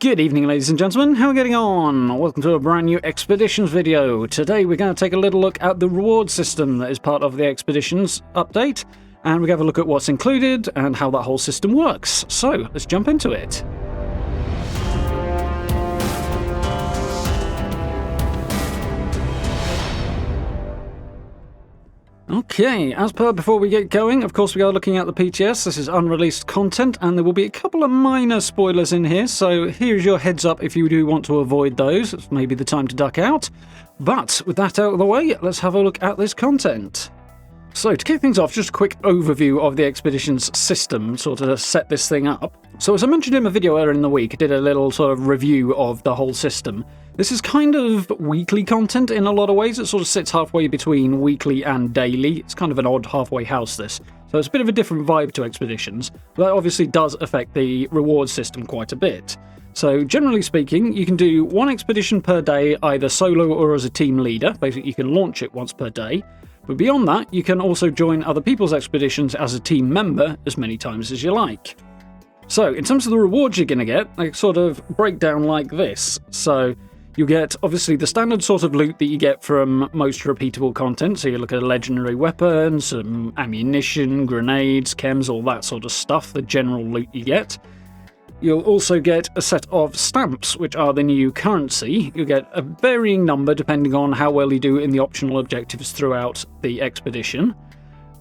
Good evening, ladies and gentlemen. How are we getting on? Welcome to a brand new Expeditions video. Today we're going to take a little look at the reward system that is part of the Expeditions update, and we're going to have a look at what's included and how that whole system works. So, let's jump into it. Okay, as per before we get going, of course we are looking at the PTS. This is unreleased content, and there will be a couple of minor spoilers in here, so here's your heads up if you do want to avoid those. It's maybe the time to duck out. But with that out of the way, let's have a look at this content. So to kick things off, just a quick overview of the Expeditions system, sort of set this thing up. So as I mentioned in my video earlier in the week, I did a little sort of review of the whole system. This is kind of weekly content in a lot of ways. It sort of sits halfway between weekly and daily. It's kind of an odd halfway house, this. So it's a bit of a different vibe to Expeditions, but that obviously does affect the reward system quite a bit. So generally speaking, you can do one expedition per day, either solo or as a team leader. Basically, you can launch it once per day. But beyond that, you can also join other people's expeditions as a team member as many times as you like. So in terms of the rewards you're going to get, they sort of break down like this. So you get, obviously, the standard sort of loot that you get from most repeatable content. So you look at a legendary weapon, some ammunition, grenades, chems, all that sort of stuff, the general loot you get. You'll also get a set of stamps, which are the new currency. You'll get a varying number depending on how well you do in the optional objectives throughout the expedition.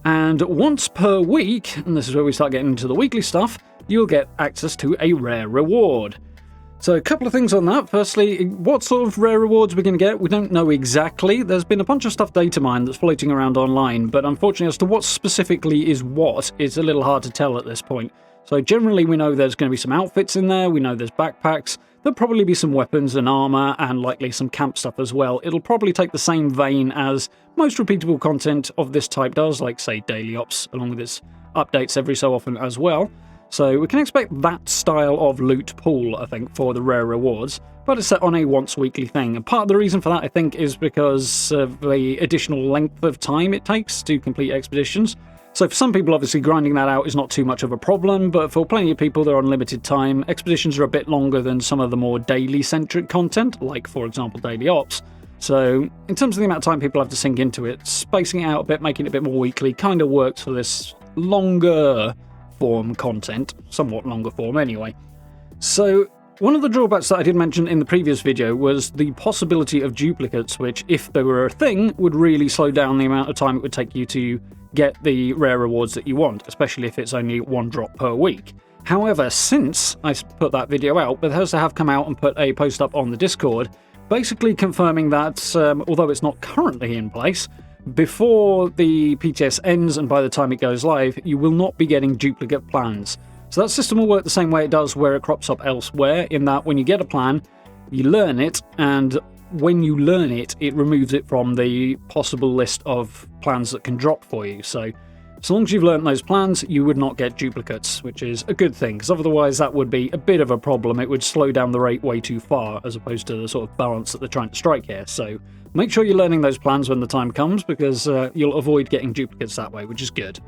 And once per week, and this is where we start getting into the weekly stuff, you'll get access to a rare reward. So a couple of things on that. Firstly, what sort of rare rewards we're going to get, we don't know exactly. There's been a bunch of stuff data mined that's floating around online, but unfortunately as to what specifically is what, it's a little hard to tell at this point. So generally we know there's going to be some outfits in there, we know there's backpacks, there'll probably be some weapons and armor, and likely some camp stuff as well. It'll probably take the same vein as most repeatable content of this type does, like say Daily Ops, along with its updates every so often as well. So we can expect that style of loot pool, I think, for the rare rewards, but it's set on a once weekly thing. And part of the reason for that, I think, is because of the additional length of time it takes to complete expeditions. So for some people, obviously, grinding that out is not too much of a problem, but for plenty of people, they're on limited time. Expeditions are a bit longer than some of the more daily-centric content, like, for example, Daily Ops. So in terms of the amount of time people have to sink into it, spacing it out a bit, making it a bit more weekly, kind of works for this longer form content, somewhat longer form anyway. So one of the drawbacks that I did mention in the previous video was the possibility of duplicates, which, if they were a thing, would really slow down the amount of time it would take you to get the rare rewards that you want, especially if it's only one drop per week. However, since I put that video out, Bethesda have come out and put a post up on the Discord, basically confirming that, although it's not currently in place, before the PTS ends and by the time it goes live, you will not be getting duplicate plans. So that system will work the same way it does where it crops up elsewhere, in that when you get a plan, you learn it, and when you learn it, it removes it from the possible list of plans that can drop for you. So long as you've learned those plans, you would not get duplicates, which is a good thing, because otherwise that would be a bit of a problem. It would slow down the rate way too far, as opposed to the sort of balance that they're trying to strike here. So make sure you're learning those plans when the time comes, because you'll avoid getting duplicates that way, which is good.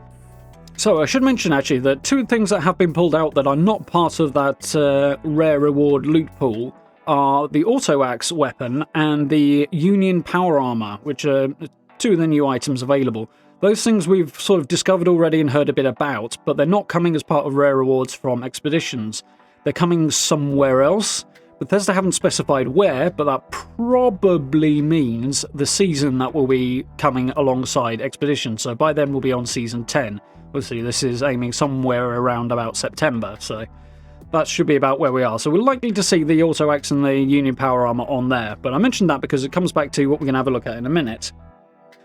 So I should mention actually that two things that have been pulled out that are not part of that rare reward loot pool are the Auto Axe weapon and the Union Power Armor, which are two of the new items available. Those things we've sort of discovered already and heard a bit about, but they're not coming as part of rare rewards from Expeditions. They're coming somewhere else. Bethesda haven't specified where, but that probably means the season that will be coming alongside Expeditions. So by then we'll be on Season 10. Obviously this is aiming somewhere around about September, so that should be about where we are. So we're likely to see the Auto Axe and the Union Power Armor on there, but I mentioned that because it comes back to what we're going to have a look at in a minute.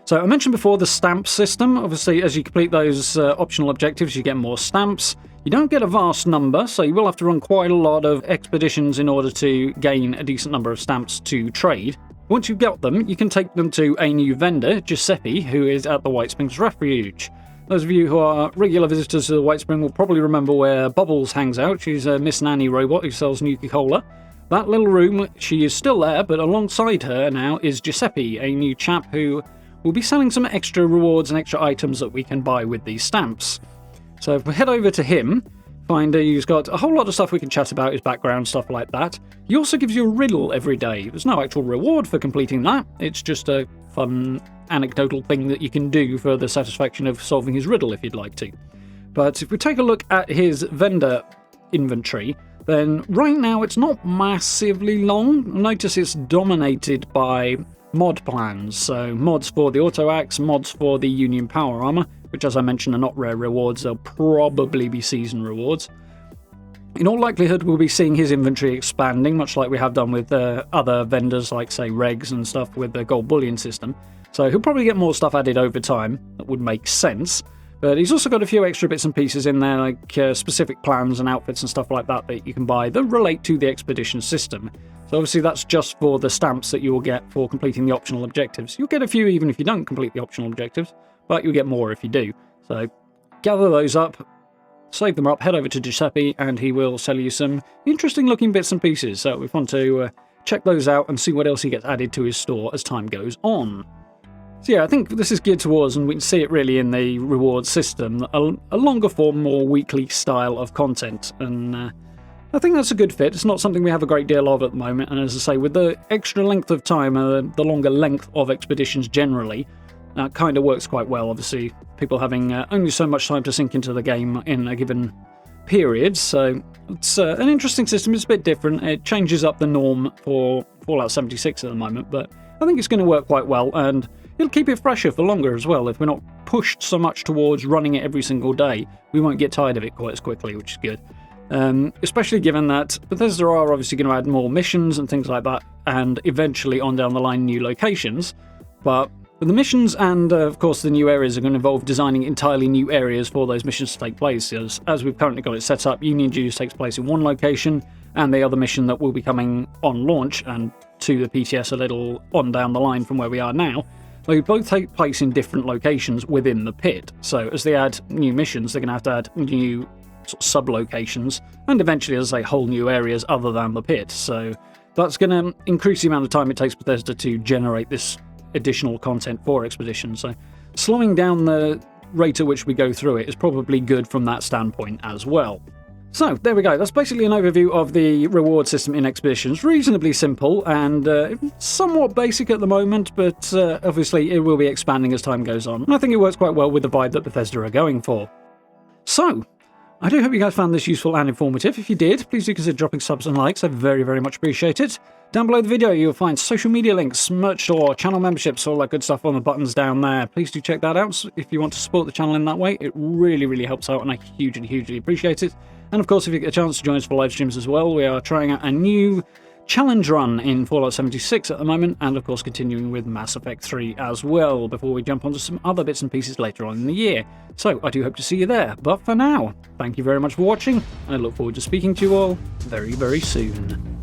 So I mentioned before the stamp system. Obviously, as you complete those optional objectives, you get more stamps. You don't get a vast number, so you will have to run quite a lot of expeditions in order to gain a decent number of stamps to trade. Once you've got them, you can take them to a new vendor, Giuseppe, who is at the White Springs Refuge. Those of you who are regular visitors to the White Spring will probably remember where Bubbles hangs out. She's a Miss Nanny robot who sells Nuka-Cola. That little room, she is still there, but alongside her now is Giuseppe, a new chap who will be selling some extra rewards and extra items that we can buy with these stamps. So if we head over to him, finder. You've got a whole lot of stuff we can chat about, his background, stuff like that. He also gives you a riddle every day. There's no actual reward for completing that. It's just a fun anecdotal thing that you can do for the satisfaction of solving his riddle if you'd like to. But if we take a look at his vendor inventory, then right now it's not massively long. Notice it's dominated by mod plans, so mods for the auto axe, mods for the Union power armor, which as I mentioned are not rare rewards, they'll probably be season rewards. In all likelihood we'll be seeing his inventory expanding, much like we have done with other vendors like say Regs and stuff with the gold bullion system. So he'll probably get more stuff added over time. That would make sense. But he's also got a few extra bits and pieces in there, like specific plans and outfits and stuff like that that you can buy that relate to the expedition system. So obviously that's just for the stamps that you will get for completing the optional objectives. You'll get a few even if you don't complete the optional objectives, but you'll get more if you do. So gather those up, save them up, head over to Giuseppe, and he will sell you some interesting looking bits and pieces. So we want to check those out and see what else he gets added to his store as time goes on. So yeah, I think this is geared towards, and we can see it really in the reward system, a longer form, more weekly style of content. And I think that's a good fit. It's not something we have a great deal of at the moment. And as I say, with the extra length of time, the longer length of expeditions generally, that kind of works quite well. Obviously, people having only so much time to sink into the game in a given period. So it's an interesting system. It's a bit different. It changes up the norm for Fallout 76 at the moment, but I think it's going to work quite well. And it'll keep it fresher for longer as well. If we're not pushed so much towards running it every single day, we won't get tired of it quite as quickly, which is good. Especially given that Bethesda are obviously going to add more missions and things like that, and eventually on down the line new locations. But the missions and, of course, the new areas are going to involve designing entirely new areas for those missions to take place. As we've currently got it set up, Union Dues takes place in one location, and the other mission that will be coming on launch and to the PTS a little on down the line from where we are now, they both take place in different locations within the pit. So as they add new missions, they're going to have to add new sort of sub-locations, and eventually, as I say, whole new areas other than the pit. So that's going to increase the amount of time it takes Bethesda to generate this additional content for Expedition. So slowing down the rate at which we go through it is probably good from that standpoint as well. So there we go. That's basically an overview of the reward system in Expeditions. Reasonably simple and somewhat basic at the moment, but obviously it will be expanding as time goes on. And I think it works quite well with the vibe that Bethesda are going for. So I do hope you guys found this useful and informative. If you did, please do consider dropping subs and likes. I very, very much appreciate it. Down below the video, you'll find social media links, merch store, channel memberships, all that good stuff on the buttons down there. Please do check that out if you want to support the channel in that way. It really, really helps out, and I hugely, hugely appreciate it. And of course, if you get a chance to join us for live streams as well, we are trying out a new challenge run in Fallout 76 at the moment, and of course continuing with Mass Effect 3 as well, before we jump onto some other bits and pieces later on in the year. So I do hope to see you there, but for now, thank you very much for watching, and I look forward to speaking to you all very, very soon.